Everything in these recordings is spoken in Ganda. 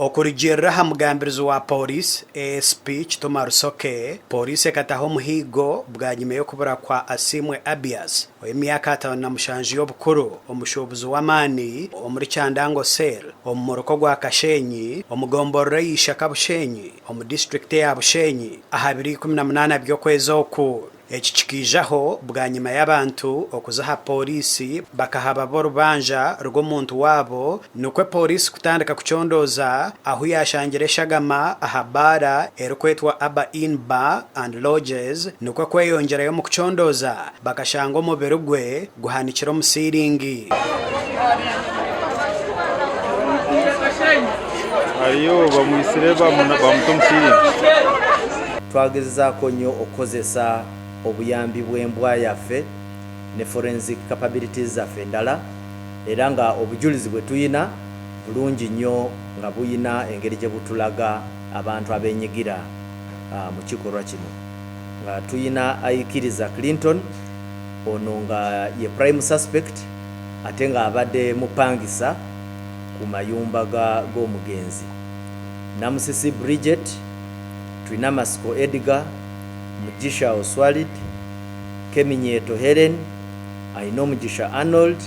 Okurijirra hamugambirizi wa polisi ASP Kituma Rusoke polisi ekataho muhigo bwa nyuma yo kubura kwa Asimwe Abias w'emyaka 57 y'obukuru omushubuzi w'amani omuri Kyandango Sel omuroko gwa Kashenyi omugomborre yishaka Bushenyi omu district ya Bushenyi aha 2018 by'okwezi oku ekikijaho bwa nyuma y'abantu okuzaha polisi bakahaba borubanja rw'omuntu wabo nukwe polisi kutandika kuchondoza aho yashangire shagama ahabara erikwetwa Aba Inn Bar and Lodges nukwe kweyongerayo mu kuchondoza bakashanga omubiri gwe guhanikira omusiringi ariyo bamwisire bamutomusiringi twagezaako nnyo okukozesa obuyambi bw'embwa yaffe ne forensic capabilities zaffe endala era nga obujulizi bwe tuyina bulungi nnyo nga buyina engeri gye butulaga abantu abenyigira mu kikolwa kino nga tuyina ayikiriza Clinton ono nga ye prime suspect ate nga abadde mupangisa ku mayumba g'omugenzi Namusisi Bridget tuyina Masiko Edgar Mugisha Oswald, Keminyeto Helen, Aino Mugisha Arnold,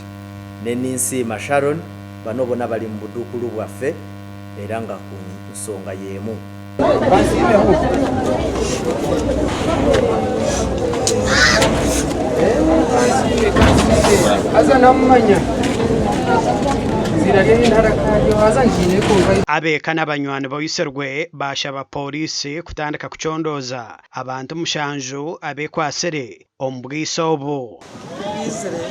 Nenisi Masharon, bano bona bali mu budukulu bwaffe era nga ku nsonga yemu. Abeka n'abanywani boyiserwe bashaba polisi kutandika kuchondoza abantu mushanju abekwasire ombwiso obu bizere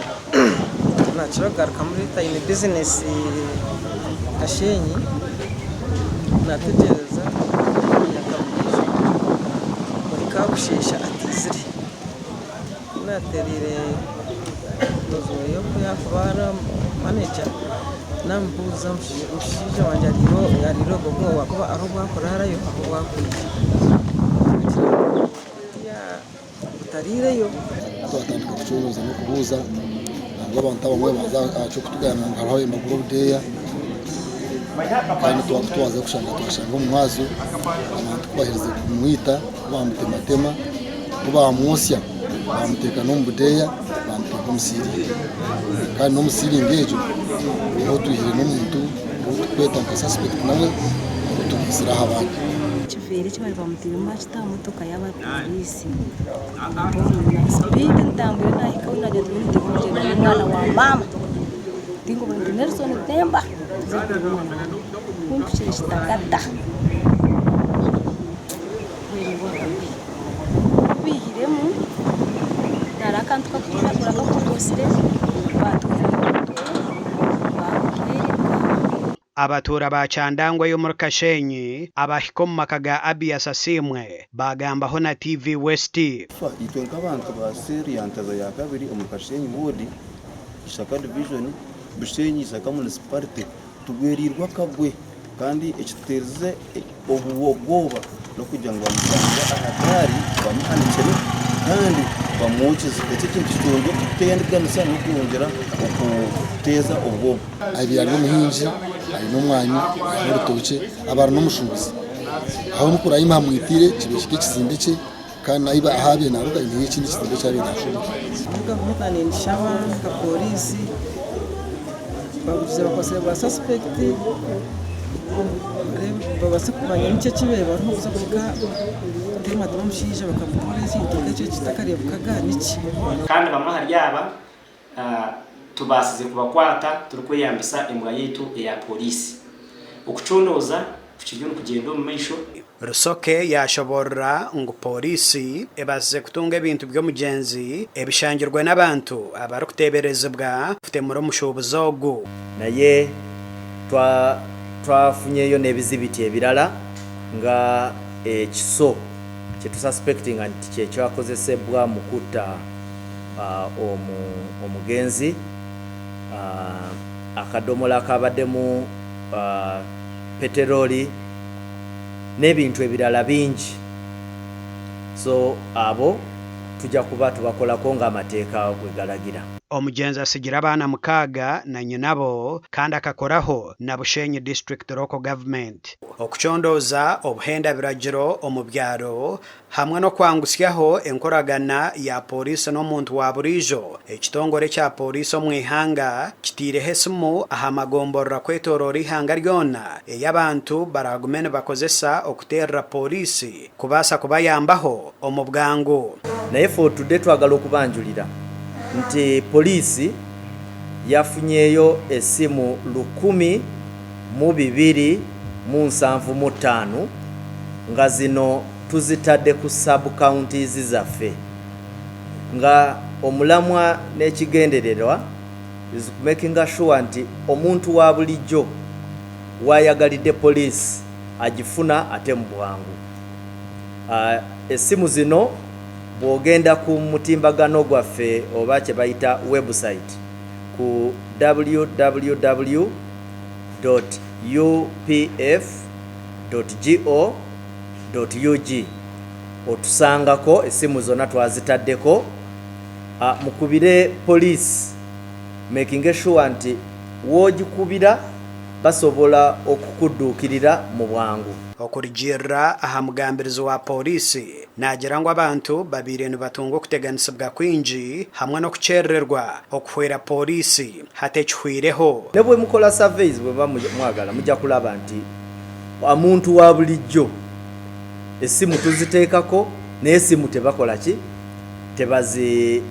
nakirogaruka muri tayini business Kashenyi nategereza nyakabisha muri Kabushesha atizire naterire nozoyo kuyakubara manager nambuza mushije wanje yariro gogo wakuba aho bwakorarayo aho bwakuye ya tarireyo twatandika kucuruza no kubuza abantu bamwe baza cyo kutugana ngaraho imaguru budeya kandi twaza kushanga twashanga umwazo abantu kubahiriza kumwita bamutematema bamusya bamuteka no budeya bamuteka umusiri kandi no musiri ngejo aho tuhire n'umuntu kweta nka suspect nawe tugisira abandi kivere cyari bamutiyuma kitamutoka yaba polisi speed ntambwe nahi kauna je twindi kuje na mwana wa mama tingo bwe Nelson Temba kumpishe shitakata bihiremu narakantuka kura bakosire abatura ba Kyandangwa yo muri Kashenyi abahiko mu maka ga Abias Asimwe bagambaho na TV West itwe nk'abantu ba Seriantaza ya kabiri mu Kashenyi wodi Ishaka division Bushenyi Ishaka municipality tugwerirwa kagwe kandi ekitereze obuwogoba no kugira ngo bamusanga ahatari bamuhanikire kandi bamukize ikintu cy'uburyo kutendiganisa no kwongera okuteza ubwo abiyari n'umuhinji ari n'umwanyi n'urutoke abantu n'umushubuzi aho nukura impa mwitire kibeshike kizindeke kandi nayiba ahabiye naruga intiye kindi kizinde cyabe nashoboye avuga kumutane nshaba ka polisi babuze bakose ba suspect babase kubanya nicyo kibeba no kuza kuvuga tema tumushije bakapolisi icyo kitakariye bukaga niki kandi bamaharyaba tubasize kubakwata turukweyambisa imbwa yitu ya polisi okuchondoza kukijyo kugenda mu maisho Rusoke yashoborra ngo polisi ebaze kutunga ebintu byo mugenzi ebishangirwe n'abantu abari kuteberezebwa kufite muri omushubuzi ogu naye twafunyeyo n'ebizibiti ebirala nga ekiso kyetususpecting nti kyekyakozesebwa mu kutta omugenzi akadomola kabaddemu peteroli n'ebintu ebirala bingi so abo tujja kuba tubakolako ng'amateeka bwe galagira. Omugenzi asigira abaana 6 na nyinabo kandi akakoraho na Bushenyi District Local Government okucondoza obuhenda biragiro omu byaro hamwe no kwangusyaho enkoragana ya polisi n'omuntu wa burijo. Ekitongore kya polisi omu ihanga kitiireho esimu aha magomborora kwetooroora ihanga ryona ey'abantu baragumene bakozesa okuteerera polisi kubaasa kubayambaho omu bwangu. Naye ffe tudde twagala okubanjulira nti polisi yafunyeyo esimu 1,275 nga zino tuzitadde ku sub-counties zaffe, nga omulamwa n'ekigendererwa is making sure nti omuntu wa bulijjo wayagalidde polisi agifuna ate mu bwangu. Esimu zino bw'ogenda ku mutimbagano gwaffe oba kye bayita website ku www.upf.go.ug otusangako esimu zonna twazitaddeko. Mukubire police making sure nti wogikubira basobola okukudduukirira mu bwangu. Okurijirra aha mugambirizi wa polisi nagira ngu abantu babire nibatunga okuteganisibwa kwingi hamwe n'okucerererwa okuhwera polisi hata ekihwireho. Ne bwe mukola surveys bwe mwagala mujja kulaba nti omuntu wa bulijjo esimu tuziteekako naye esimu tebakola ki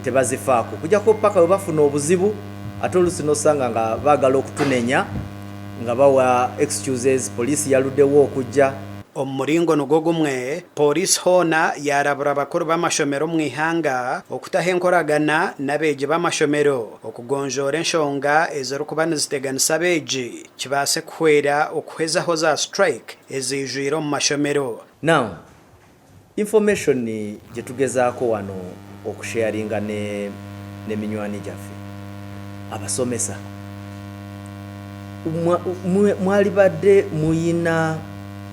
tebazifaako kujjako paka bwe bafuna obuzibu ate oluusi nosanga nga baagala okutunenya nga bawa excuses polisi yaluddewo okujja. Omuringo nugwo gumwe polisi hoona yarabura abakuru b'amashomero mu ihanga okutaha enkoragana n'abeegi b'amashomero okugonjoora enshonga ezirikuba niziteganisa abeegi kibaase kuhwera okuhezaho za strike ezijwire omu mashomero. Now information gye tugezaako wano okusharinga n'eminywani gyaffe abasomesa mwali badde muyina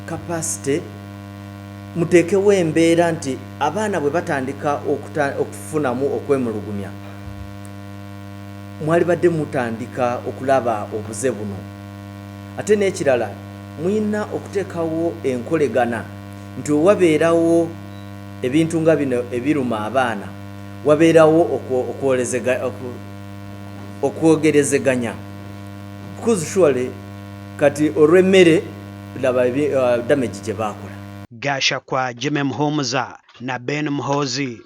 capacity muteekewo embeera nti abaana bwe batandika okufunamu okwemulugumya mwali badde mutandika okulaba obuze buno. Ate n'ekirala muyina okuteekawo enkolegana nti wabeerawo ebintu nga bino ebiruma abaana wabeerawo okwogerezeganya because surely kati olw'emmere laba damage gye baakola. Gasha kwa Jimmy Muhumuza na Ben Muhozi.